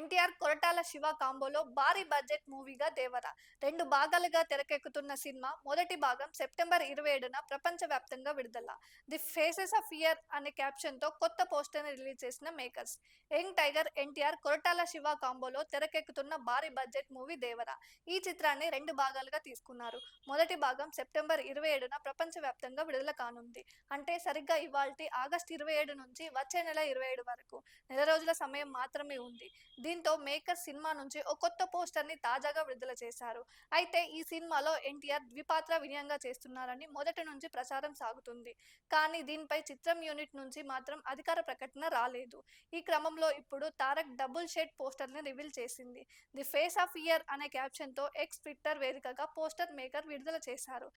ఎన్టీఆర్ కొరటాల శివ కాంబోలో భారీ బడ్జెట్ మూవీగా దేవర 2 భాగాలుగా తెరకెక్కుతున్న సినిమా మొదటి భాగం సెప్టెంబర్ 27న ప్రపంచవ్యాప్తంగా విడుదల. ది ఫేసెస్ ఆఫ్ ఫియర్ అనే క్యాప్షన్తో కొత్త పోస్టర్ని రిలీజ్ చేసిన makers. Young tiger NTR Koratala Siva కాంబోలో తెరకెక్కుతున్న భారీ బడ్జెట్ మూవీ దేవర. ఈ చిత్రాన్ని 2 భాగాలుగా తీసుకున్నారు. మొదటి భాగం సెప్టెంబర్ 27న ప్రపంచవ్యాప్తంగా విడుదల కానుంది. అంటే సరిగ్గా ఇవాల్టి ఆగస్టు 27 నుంచి వచ్చే నెల 27 వరకు నెల రోజుల సమయం మాత్రమే ఉంది. దీంతో మేకర్స్ సినిమా నుంచి ఓ కొత్త పోస్టర్‌ని తాజాగా విడుదల చేశారు. అయితే ఈ సినిమాలో ఎన్టీఆర్ ద్విపాత్ర వినయంగా చేస్తున్నారని మొదటి నుంచి ప్రచారం సాగుతుంది. కానీ దీనిపై చిత్రం యూనిట్ నుంచి మాత్రం అధికార ప్రకటన రాలేదు. ఈ క్రమంలో ఇప్పుడు తారక్ డబుల్ షేడ్ పోస్టర్‌ని రివీల్ చేసింది. ది ఫేస్ ఆఫ్ ఫియర్ అనే క్యాప్షన్‌తో ఎక్స్ ట్విట్టర్ వేదికగా పోస్టర్ మేకర్ విడుదల చేశారు.